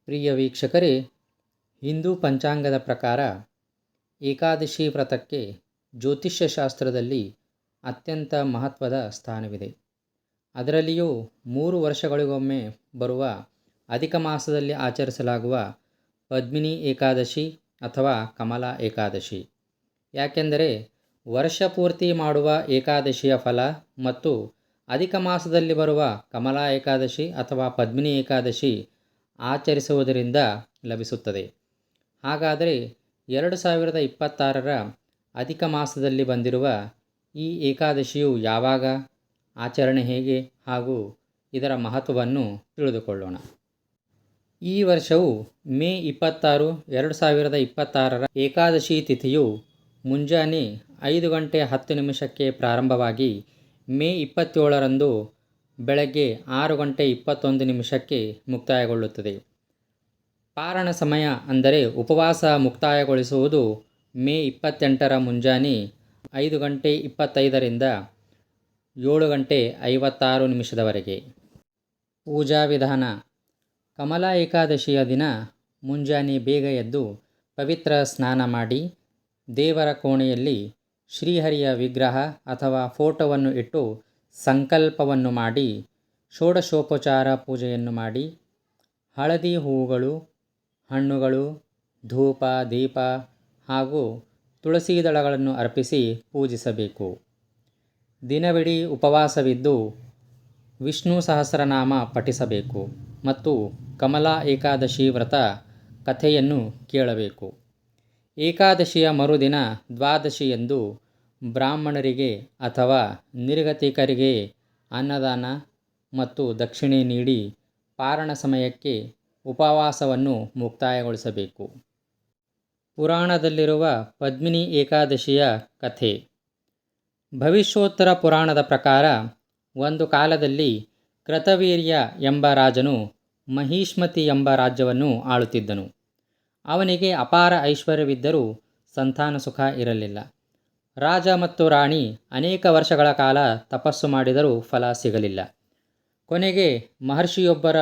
ಪ್ರಿಯ ವೀಕ್ಷಕರೇ, ಹಿಂದೂ ಪಂಚಾಂಗದ ಪ್ರಕಾರ ಏಕಾದಶಿ ವ್ರತಕ್ಕೆ ಜ್ಯೋತಿಷ್ಯ ಶಾಸ್ತ್ರದಲ್ಲಿ ಅತ್ಯಂತ ಮಹತ್ವದ ಸ್ಥಾನವಿದೆ. ಅದರಲ್ಲಿಯೂ 3 ವರ್ಷಗಳಿಗೊಮ್ಮೆ ಬರುವ ಅಧಿಕ ಮಾಸದಲ್ಲಿ ಆಚರಿಸಲಾಗುವ ಪದ್ಮಿನಿ ಏಕಾದಶಿ ಅಥವಾ ಕಮಲಾ ಏಕಾದಶಿ. ಯಾಕೆಂದರೆ ವರ್ಷ ಪೂರ್ತಿ ಮಾಡುವ ಏಕಾದಶಿಯ ಫಲ ಮತ್ತು ಅಧಿಕ ಮಾಸದಲ್ಲಿ ಬರುವ ಕಮಲಾ ಏಕಾದಶಿ ಅಥವಾ ಪದ್ಮಿನಿ ಏಕಾದಶಿ ಆಚರಿಸುವುದರಿಂದ ಲಭಿಸುತ್ತದೆ. ಹಾಗಾದರೆ 2026ರ ಅಧಿಕ ಮಾಸದಲ್ಲಿ ಬಂದಿರುವ ಈ ಏಕಾದಶಿಯು ಯಾವಾಗ, ಆಚರಣೆ ಹೇಗೆ ಹಾಗೂ ಇದರ ಮಹತ್ವವನ್ನು ತಿಳಿದುಕೊಳ್ಳೋಣ. ಈ ವರ್ಷವು ಮೇ 26, 2026ರ ಏಕಾದಶಿ ತಿಥಿಯು ಮುಂಜಾನೆ 5:10 ಪ್ರಾರಂಭವಾಗಿ ಮೇ 27ರಂದು ಬೆಳಗ್ಗೆ 6:21 ಮುಕ್ತಾಯಗೊಳ್ಳುತ್ತದೆ. ಪಾರಣ ಸಮಯ ಅಂದರೆ ಉಪವಾಸ ಮುಕ್ತಾಯಗೊಳಿಸುವುದು ಮೇ 28ರ ಮುಂಜಾನೆ 5:25ರಿಂದ 7:56 ಪೂಜಾ ವಿಧಾನ: ಕಮಲಾ ಏಕಾದಶಿಯ ದಿನ ಮುಂಜಾನೆ ಬೇಗ ಎದ್ದು ಪವಿತ್ರ ಸ್ನಾನ ಮಾಡಿ ದೇವರ ಕೋಣೆಯಲ್ಲಿ ಶ್ರೀಹರಿಯ ವಿಗ್ರಹ ಅಥವಾ ಫೋಟೋವನ್ನು ಇಟ್ಟು ಸಂಕಲ್ಪವನ್ನು ಮಾಡಿ ಷೋಡಶೋಪಚಾರ ಪೂಜೆಯನ್ನು ಮಾಡಿ ಹಳದಿ ಹೂವುಗಳು, ಹಣ್ಣುಗಳು, ಧೂಪ, ದೀಪ ಹಾಗೂ ತುಳಸಿ ದಳಗಳನ್ನು ಅರ್ಪಿಸಿ ಪೂಜಿಸಬೇಕು. ದಿನವಿಡೀ ಉಪವಾಸವಿದ್ದು ವಿಷ್ಣು ಸಹಸ್ರನಾಮ ಪಠಿಸಬೇಕು ಮತ್ತು ಕಮಲಾ ಏಕಾದಶಿ ವ್ರತ ಕಥೆಯನ್ನು ಕೇಳಬೇಕು. ಏಕಾದಶಿಯ ಮರುದಿನ ದ್ವಾದಶಿಯಂದು ಬ್ರಾಹ್ಮಣರಿಗೆ ಅಥವಾ ನಿರ್ಗತಿಕರಿಗೆ ಅನ್ನದಾನ ಮತ್ತು ದಕ್ಷಿಣೆ ನೀಡಿ ಪಾರಣ ಸಮಯಕ್ಕೆ ಉಪವಾಸವನ್ನು ಮುಕ್ತಾಯಗೊಳಿಸಬೇಕು. ಪುರಾಣದಲ್ಲಿರುವ ಪದ್ಮಿನಿ ಏಕಾದಶಿಯ ಕಥೆ: ಭವಿಷ್ಯೋತ್ತರ ಪುರಾಣದ ಪ್ರಕಾರ ಒಂದು ಕಾಲದಲ್ಲಿ ಕೃತವೀರ್ಯ ಎಂಬ ರಾಜನು ಮಹಿಷ್ಮತಿ ಎಂಬ ರಾಜ್ಯವನ್ನು ಆಳುತ್ತಿದ್ದನು. ಅವನಿಗೆ ಅಪಾರ ಐಶ್ವರ್ಯವಿದ್ದರೂ ಸಂತಾನ ಸುಖ ಇರಲಿಲ್ಲ. ರಾಜ ಮತ್ತು ರಾಣಿ ಅನೇಕ ವರ್ಷಗಳ ಕಾಲ ತಪಸ್ಸು ಮಾಡಿದರೂ ಫಲ ಸಿಗಲಿಲ್ಲ. ಕೊನೆಗೆ ಮಹರ್ಷಿಯೊಬ್ಬರ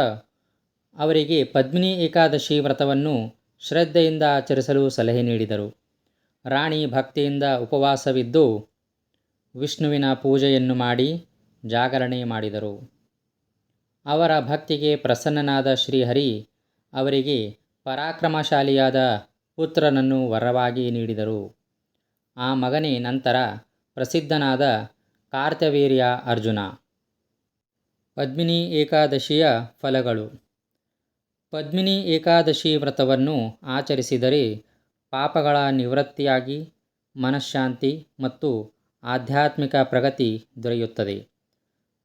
ಅವರಿಗೆ ಪದ್ಮಿನಿ ಏಕಾದಶಿ ವ್ರತವನ್ನು ಶ್ರದ್ಧೆಯಿಂದ ಆಚರಿಸಲು ಸಲಹೆ ನೀಡಿದರು. ರಾಣಿ ಭಕ್ತಿಯಿಂದ ಉಪವಾಸವಿದ್ದು ವಿಷ್ಣುವಿನ ಪೂಜೆಯನ್ನು ಮಾಡಿ ಜಾಗರಣೆ ಮಾಡಿದರು. ಅವರ ಭಕ್ತಿಗೆ ಪ್ರಸನ್ನನಾದ ಶ್ರೀಹರಿ ಅವರಿಗೆ ಪರಾಕ್ರಮಶಾಲಿಯಾದ ಪುತ್ರನನ್ನು ವರವಾಗಿ ನೀಡಿದರು. ಆ ಮಗನೇ ನಂತರ ಪ್ರಸಿದ್ಧನಾದ ಕಾರ್ತವೀರ್ಯ ಅರ್ಜುನ. ಪದ್ಮಿನಿ ಏಕಾದಶಿಯ ಫಲಗಳು: ಪದ್ಮಿನಿ ಏಕಾದಶಿ ವ್ರತವನ್ನು ಆಚರಿಸಿದರೆ ಪಾಪಗಳ ನಿವೃತ್ತಿಯಾಗಿ ಮನಃಶಾಂತಿ ಮತ್ತು ಆಧ್ಯಾತ್ಮಿಕ ಪ್ರಗತಿ ದೊರೆಯುತ್ತದೆ.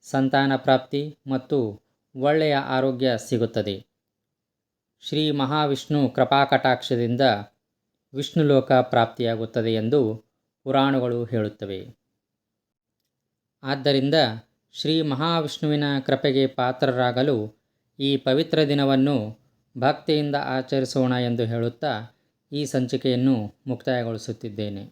ಸಂತಾನ ಪ್ರಾಪ್ತಿ ಮತ್ತು ಒಳ್ಳೆಯ ಆರೋಗ್ಯ ಸಿಗುತ್ತದೆ. ಶ್ರೀ ಮಹಾವಿಷ್ಣು ಕೃಪಾಕಟಾಕ್ಷದಿಂದ ವಿಷ್ಣುಲೋಕ ಪ್ರಾಪ್ತಿಯಾಗುತ್ತದೆ ಎಂದು ಪುರಾಣಗಳು ಹೇಳುತ್ತವೆ. ಆದ್ದರಿಂದ ಶ್ರೀ ಮಹಾವಿಷ್ಣುವಿನ ಕೃಪೆಗೆ ಪಾತ್ರರಾಗಲು ಈ ಪವಿತ್ರ ದಿನವನ್ನು ಭಕ್ತಿಯಿಂದ ಆಚರಿಸೋಣ ಎಂದು ಹೇಳುತ್ತಾ ಈ ಸಂಚಿಕೆಯನ್ನು ಮುಕ್ತಾಯಗೊಳಿಸುತ್ತಿದ್ದೇನೆ.